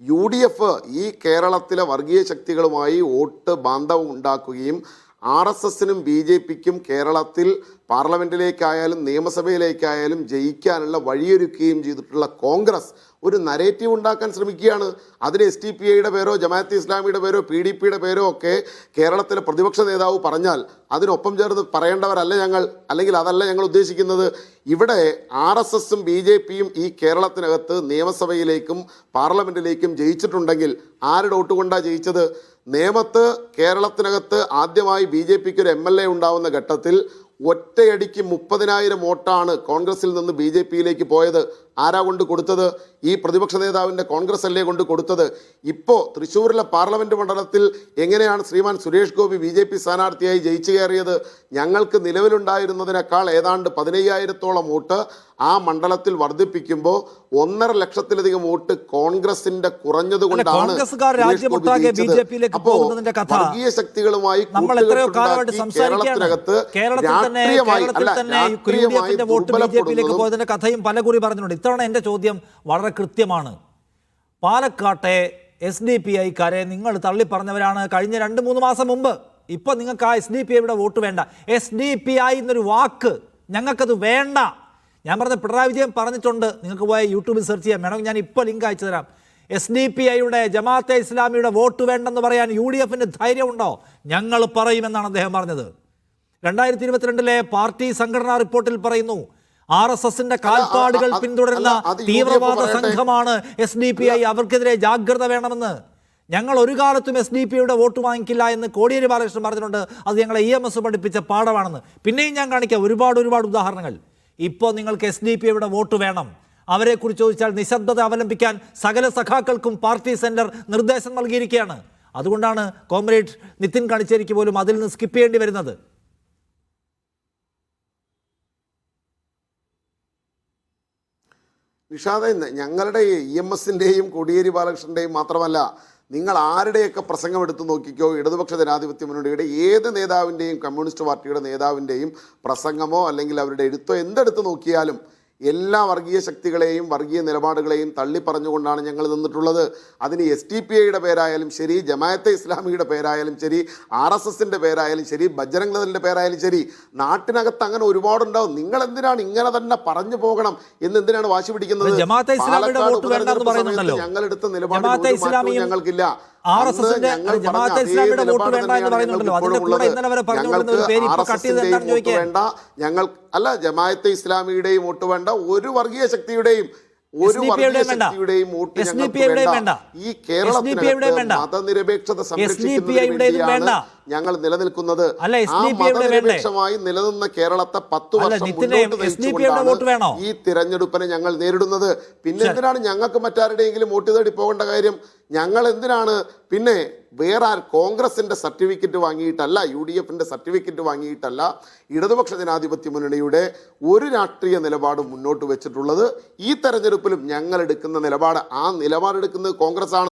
UDF ഈ കേരളത്തിലെ വർഗീയ ശക്തികളുമായി വോട്ട് ബാന്ധവം ഉണ്ടാക്കുകയും RSSനും BJPക്കും കേരളത്തിൽ പാർലമെൻറ്റിലേക്കായാലും നിയമസഭയിലേക്കായാലും ജയിക്കാനുള്ള വഴിയൊരുക്കുകയും ചെയ്തിട്ടുള്ള കോൺഗ്രസ് ഒരു നരേറ്റീവ് ഉണ്ടാക്കാൻ ശ്രമിക്കുകയാണ്. അതിന് SDPIയുടെ പേരോ ജമാഅത്തെ ഇസ്ലാമിയുടെ പേരോ PDPയുടെ പേരോ ഒക്കെ കേരളത്തിലെ പ്രതിപക്ഷ നേതാവ് പറഞ്ഞാൽ അതിനൊപ്പം ചേർന്ന് പറയേണ്ടവരല്ല ഞങ്ങൾ, അല്ലെങ്കിൽ അതല്ല ഞങ്ങൾ ഉദ്ദേശിക്കുന്നത്. ഇവിടെ RSSും BJPയും ഈ കേരളത്തിനകത്ത് നിയമസഭയിലേക്കും പാർലമെൻറ്റിലേക്കും ജയിച്ചിട്ടുണ്ടെങ്കിൽ ആരുടെ വോട്ട് കൊണ്ടാണ് ജയിച്ചത്? നേമത്ത് കേരളത്തിനകത്ത് ആദ്യമായി BJPക്ക് ഒരു MLA ഉണ്ടാവുന്ന ഘട്ടത്തിൽ ഒറ്റയടിക്ക് 30,000 വോട്ടാണ് കോൺഗ്രസിൽ നിന്ന് BJPയിലേക്ക് പോയത്. ആരാ കൊണ്ട് കൊടുത്തത്? ഈ പ്രതിപക്ഷ നേതാവിൻ്റെ കോൺഗ്രസ് അല്ലേ കൊണ്ട് കൊടുത്തത്. ഇപ്പോൾ തൃശ്ശൂരിലെ പാർലമെൻറ്റ് മണ്ഡലത്തിൽ എങ്ങനെയാണ് ശ്രീമാൻ സുരേഷ് ഗോപി BJP സ്ഥാനാർത്ഥിയായി ജയിച്ചു കയറിയത്? ഞങ്ങൾക്ക് നിലവിലുണ്ടായിരുന്നതിനേക്കാൾ ഏതാണ്ട് 15,000-ഓളം വോട്ട് ആ മണ്ഡലത്തിൽ വർദ്ധിപ്പിക്കുമ്പോൾ 1.5 ലക്ഷത്തിലധികം വോട്ട് കോൺഗ്രസിന്റെ കുറഞ്ഞതുകൊണ്ടാണ് വർഗീയ ശക്തികളുമായി കേരളത്തിനകത്ത് കഥയും പലകുറി പറഞ്ഞിട്ടുണ്ട്. ഇത്തവണ എൻ്റെ ചോദ്യം വളരെ കൃത്യമാണ്. പാലക്കാട്ടെ SDPIക്കാരെ നിങ്ങൾ തള്ളി പറഞ്ഞവരാണ് കഴിഞ്ഞ 2-3 മാസം മുമ്പ്. ഇപ്പം നിങ്ങൾക്ക് ആ SDPIയുടെ വോട്ട് വേണ്ട. SDPI എന്നൊരു വാക്ക് ഞങ്ങൾക്കത് വേണ്ട. ഞാൻ പറഞ്ഞ പിണറായി വിജയൻ പറഞ്ഞിട്ടുണ്ട്. നിങ്ങൾക്ക് പോയ യൂട്യൂബിൽ സെർച്ച് ചെയ്യാം, വേണമെങ്കിൽ ഞാൻ ഇപ്പോൾ ലിങ്ക് അയച്ചു തരാം. SDPIയുടെ ജമാഅത്തെ ഇസ്ലാമിയുടെ വോട്ട് വേണ്ടെന്ന് പറയാൻ UDFന് ധൈര്യമുണ്ടോ? ഞങ്ങൾ പറയുമെന്നാണ് അദ്ദേഹം പറഞ്ഞത്. 2022 പാർട്ടി സംഘടനാ റിപ്പോർട്ടിൽ പറയുന്നു RSSന്റെ കാൽപ്പാടുകൾ പിന്തുടരുന്ന തീവ്രവാദ സംഘമാണ് SDPI, അവർക്കെതിരെ ജാഗ്രത വേണമെന്ന്. ഞങ്ങൾ ഒരു കാലത്തും SDPIയുടെ വോട്ട് വാങ്ങിക്കില്ല എന്ന് കോടിയേരി ബാലകൃഷ്ണൻ പറഞ്ഞിട്ടുണ്ട്. അത് ഞങ്ങളെ EMS പഠിപ്പിച്ച പാഠമാണെന്ന്. പിന്നെയും ഞാൻ കാണിക്കാം ഒരുപാട് ഉദാഹരണങ്ങൾ. ഇപ്പോൾ നിങ്ങൾക്ക് SDPIയുടെ വോട്ട് വേണം. അവരെക്കുറിച്ച് ചോദിച്ചാൽ നിശബ്ദത അവലംബിക്കാൻ സകല സഖാക്കൾക്കും പാർട്ടി സെന്റർ നിർദ്ദേശം നൽകിയിരിക്കുകയാണ്. അതുകൊണ്ടാണ് കോമ്രേഡ് നിതിൻ കണിച്ചേരിക്ക് പോലും അതിൽ നിന്ന് സ്കിപ്പ് ചെയ്യേണ്ടി വരുന്നത്. നിഷാദെ, ഞങ്ങളുടെ EMSൻ്റെയും കോടിയേരി ബാലകൃഷ്ണൻ്റെയും മാത്രമല്ല, നിങ്ങൾ ആരുടെയൊക്കെ പ്രസംഗം എടുത്ത് നോക്കിക്കോ, ഇടതുപക്ഷ ജനാധിപത്യ മുന്നണിയുടെ ഏത് നേതാവിൻ്റെയും കമ്മ്യൂണിസ്റ്റ് പാർട്ടിയുടെ നേതാവിൻ്റെയും പ്രസംഗമോ അല്ലെങ്കിൽ അവരുടെ എഴുത്തോ എന്തെടുത്ത് നോക്കിയാലും എല്ലാ വർഗീയ ശക്തികളെയും വർഗീയ നിലപാടുകളെയും തള്ളി പറഞ്ഞുകൊണ്ടാണ് ഞങ്ങൾ നിന്നിട്ടുള്ളത്. അതിന് SDPIയുടെ പേരായാലും ശരി, ജമാഅത്തെ ഇസ്ലാമിയുടെ പേരായാലും ശരി, RSSൻ്റെ പേരായാലും ശരി, ബജ്റംഗ് ദളിൻ്റെ പേരായാലും ശരി, നാട്ടിനകത്ത് അങ്ങനെ ഒരുപാടുണ്ടാവും. നിങ്ങൾ എന്തിനാണ് ഇങ്ങനെ തന്നെ പറഞ്ഞു പോകണം എന്തിനാണ് വാശി പിടിക്കുന്നത്? ഞങ്ങളെടുത്ത നിലപാട് ഞങ്ങൾക്കില്ല. ഞങ്ങൾ അല്ല, ജമാഅത്തെ ഇസ്ലാമിയുടെയും വോട്ട് വേണ്ട, ഒരു വർഗീയ ശക്തിയുടെയും വോട്ട് ഞങ്ങൾക്ക് വേണ്ട. ഈ കേരളത്തിനകത്ത് മതനിരപേക്ഷത സംരക്ഷിക്കുന്നതിന് ഞങ്ങൾ നിലനിൽക്കുന്നത്. ആ മതനിരപേക്ഷമായി നിലനിന്ന കേരളത്തെ 10 വർഷം മുന്നോട്ട് നയിച്ചുകൊണ്ടാണ് ഈ തിരഞ്ഞെടുപ്പിനെ ഞങ്ങൾ നേരിടുന്നത്. പിന്നെ എന്തിനാണ് ഞങ്ങൾക്ക് മറ്റാരുടെയെങ്കിലും വോട്ട് തേടി പോകേണ്ട കാര്യം? ഞങ്ങൾ എന്തിനാണ് പിന്നെ വേറെ കോൺഗ്രസിൻ്റെ സർട്ടിഫിക്കറ്റ് വാങ്ങിയിട്ടല്ല, UDFൻ്റെ സർട്ടിഫിക്കറ്റ് വാങ്ങിയിട്ടല്ല ഇടതുപക്ഷ ജനാധിപത്യ മുന്നണിയുടെ ഒരു രാഷ്ട്രീയ നിലപാട് മുന്നോട്ട് വെച്ചിട്ടുള്ളത്. ഈ തെരഞ്ഞെടുപ്പിലും ഞങ്ങൾ എടുക്കുന്ന നിലപാട്, ആ നിലപാടെടുക്കുന്നത് കോൺഗ്രസ് ആണ്.